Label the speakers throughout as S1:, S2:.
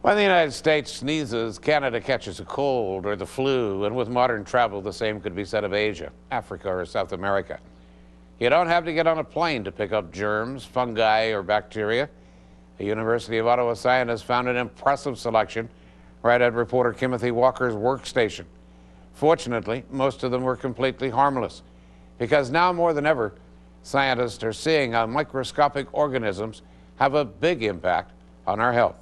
S1: When the United States sneezes, Canada catches a cold or the flu, and with modern travel, the same could be said of Asia, Africa, or South America. You don't have to get on a plane to pick up germs, fungi, or bacteria. A University of Ottawa scientist found an impressive selection right at reporter Timothy Walker's workstation. Fortunately, most of them were completely harmless, because now more than ever, scientists are seeing how microscopic organisms have a big impact on our health.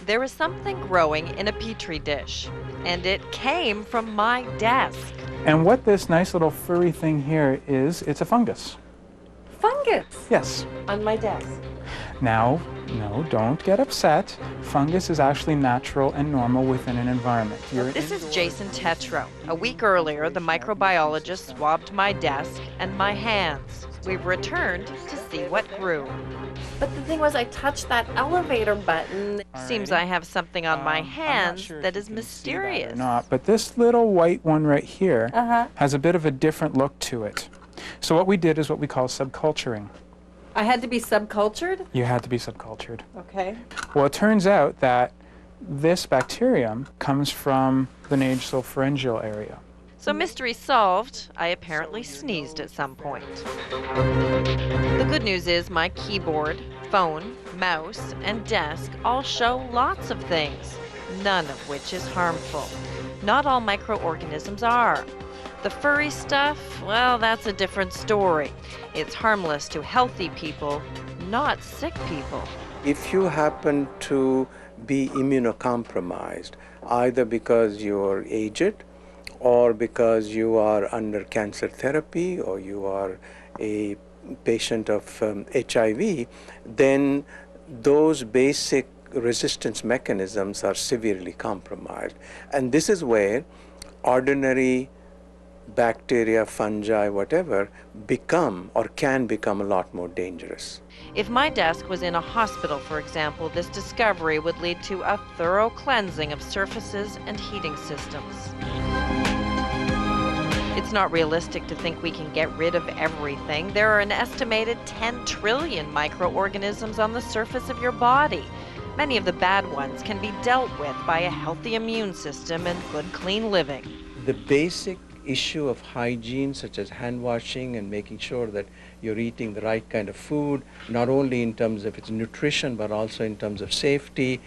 S2: There is something growing in a petri dish, and it came from my desk.
S3: And what this nice little furry thing here is, it's a fungus.
S2: Fungus?
S3: Yes.
S2: On my desk.
S3: Now, no, don't get upset. Fungus is actually natural and normal within an environment.
S2: This is Jason Tetro. A week earlier, the microbiologist swabbed my desk and my hands. We've returned to see what grew.
S4: But the thing was, I touched that elevator button.
S2: Seems I have something on my hands that is mysterious.
S3: Or not, but this little white one right here has a bit of a different look to it. So what we did is what we call subculturing.
S4: I had to be subcultured?
S3: You had to be subcultured.
S4: Okay.
S3: Well, it turns out that this bacterium comes from the nasopharyngeal area.
S2: So mystery solved. I apparently sneezed at some point. The good news is my keyboard, phone, mouse, and desk all show lots of things, none of which is harmful. Not all microorganisms are. The furry stuff, well, that's a different story. It's harmless to healthy people, not sick people.
S5: If you happen to be immunocompromised, either because you're aged, or because you are under cancer therapy, or you are a patient of HIV, then those basic resistance mechanisms are severely compromised. And this is where ordinary bacteria, fungi, whatever, become or can become a lot more dangerous.
S2: If my desk was in a hospital, for example, this discovery would lead to a thorough cleansing of surfaces and heating systems. It's not realistic to think we can get rid of everything. There are an estimated 10 trillion microorganisms on the surface of your body. Many of the bad ones can be dealt with by a healthy immune system and good, clean living.
S5: The basic issue of hygiene, such as hand washing and making sure that you're eating the right kind of food, not only in terms of its nutrition, but also in terms of safety,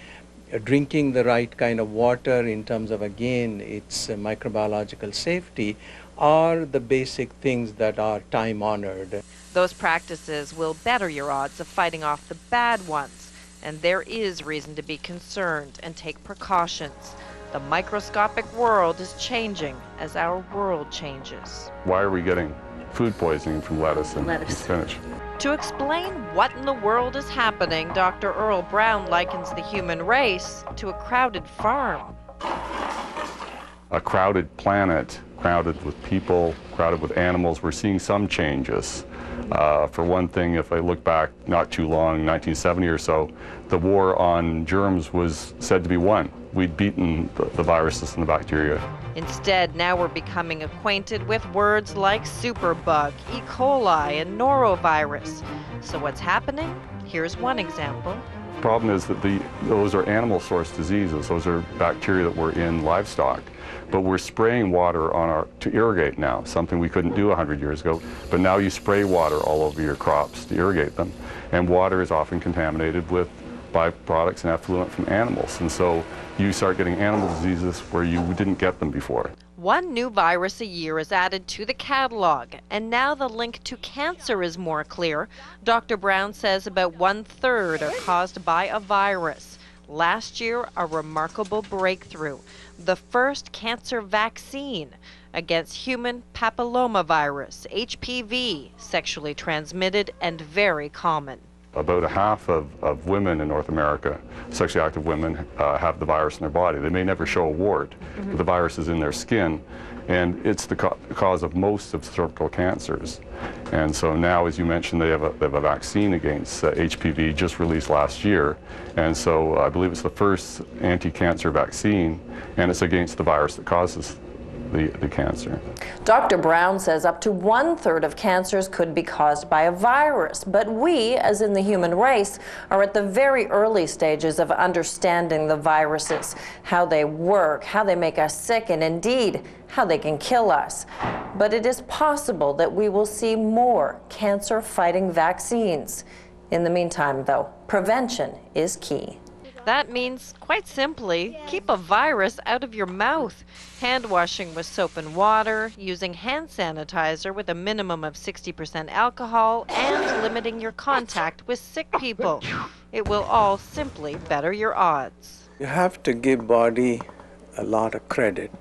S5: drinking the right kind of water in terms of, again, its microbiological safety, are the basic things that are time-honored.
S2: Those practices will better your odds of fighting off the bad ones, and there is reason to be concerned and take precautions. The microscopic world is changing as our world changes.
S6: Why are we getting food poisoning from lettuce and spinach?
S2: To explain what in the world is happening, Dr. Earl Brown likens the human race to a crowded farm.
S6: A crowded planet, crowded with people, crowded with animals. We're seeing some changes. For one thing, if I look back not too long, 1970 or so, the war on germs was said to be won. We'd beaten the viruses and the bacteria.
S2: Instead, now we're becoming acquainted with words like superbug, E. coli, and norovirus. So what's happening? Here's one example.
S6: The problem is that those are animal-source diseases. Those are bacteria that were in livestock. But we're spraying water to irrigate now, something we couldn't do 100 years ago. But now you spray water all over your crops to irrigate them. And water is often contaminated with byproducts and effluent from animals. And so you start getting animal diseases where you didn't get them before.
S2: One new virus a year is added to the catalog, and now the link to cancer is more clear. Dr. Brown says about 1/3 are caused by a virus. Last year, a remarkable breakthrough. The first cancer vaccine against human papillomavirus, HPV, sexually transmitted and very common.
S6: About a half of women in North America, sexually active women, have the virus in their body. They may never show a wart, but the virus is in their skin, and it's the cause of most of cervical cancers. And so now, as you mentioned, they have a vaccine against HPV just released last year, and so I believe it's the first anti-cancer vaccine, and it's against the virus that causes the cancer.
S7: Dr. Brown says up to 1/3 of cancers could be caused by a virus, but we, as in the human race, are at the very early stages of understanding the viruses, how they work, how they make us sick, and indeed, how they can kill us. But it is possible that we will see more cancer-fighting vaccines. In the meantime, though, prevention is key.
S2: That means, quite simply, keep a virus out of your mouth. Hand washing with soap and water, using hand sanitizer with a minimum of 60% alcohol, and limiting your contact with sick people. It will all simply better your odds.
S5: You have to give body a lot of credit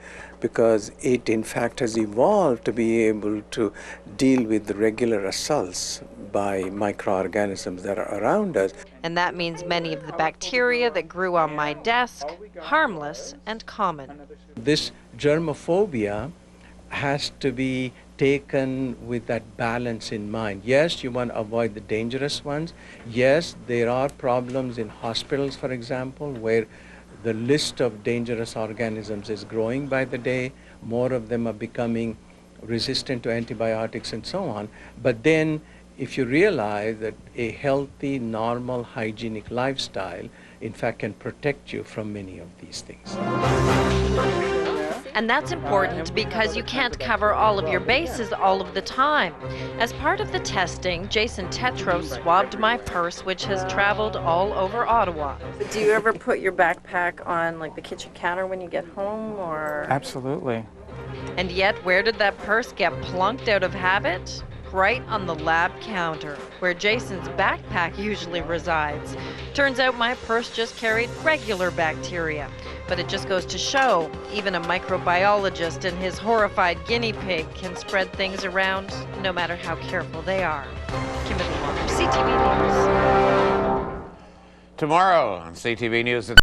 S5: because it in fact has evolved to be able to deal with the regular assaults by microorganisms that are around us.
S2: And that means many of the bacteria that grew on my desk, harmless and common.
S5: This germophobia has to be taken with that balance in mind. Yes, you want to avoid the dangerous ones. Yes, there are problems in hospitals, for example, where the list of dangerous organisms is growing by the day. More of them are becoming resistant to antibiotics and so on. But then if you realize that a healthy, normal, hygienic lifestyle, in fact, can protect you from many of these things.
S2: And that's important because you can't cover all of your bases all of the time. As part of the testing, Jason Tetro swabbed my purse, which has traveled all over Ottawa.
S4: Do you ever put your backpack on like the kitchen counter when you get home, or?
S3: Absolutely.
S2: And yet, where did that purse get plunked out of habit? Right on the lab counter, where Jason's backpack usually resides. Turns out my purse just carried regular bacteria. But it just goes to show, even a microbiologist and his horrified guinea pig can spread things around no matter how careful they are. Kimberly Walker, CTV News.
S1: Tomorrow on CTV News.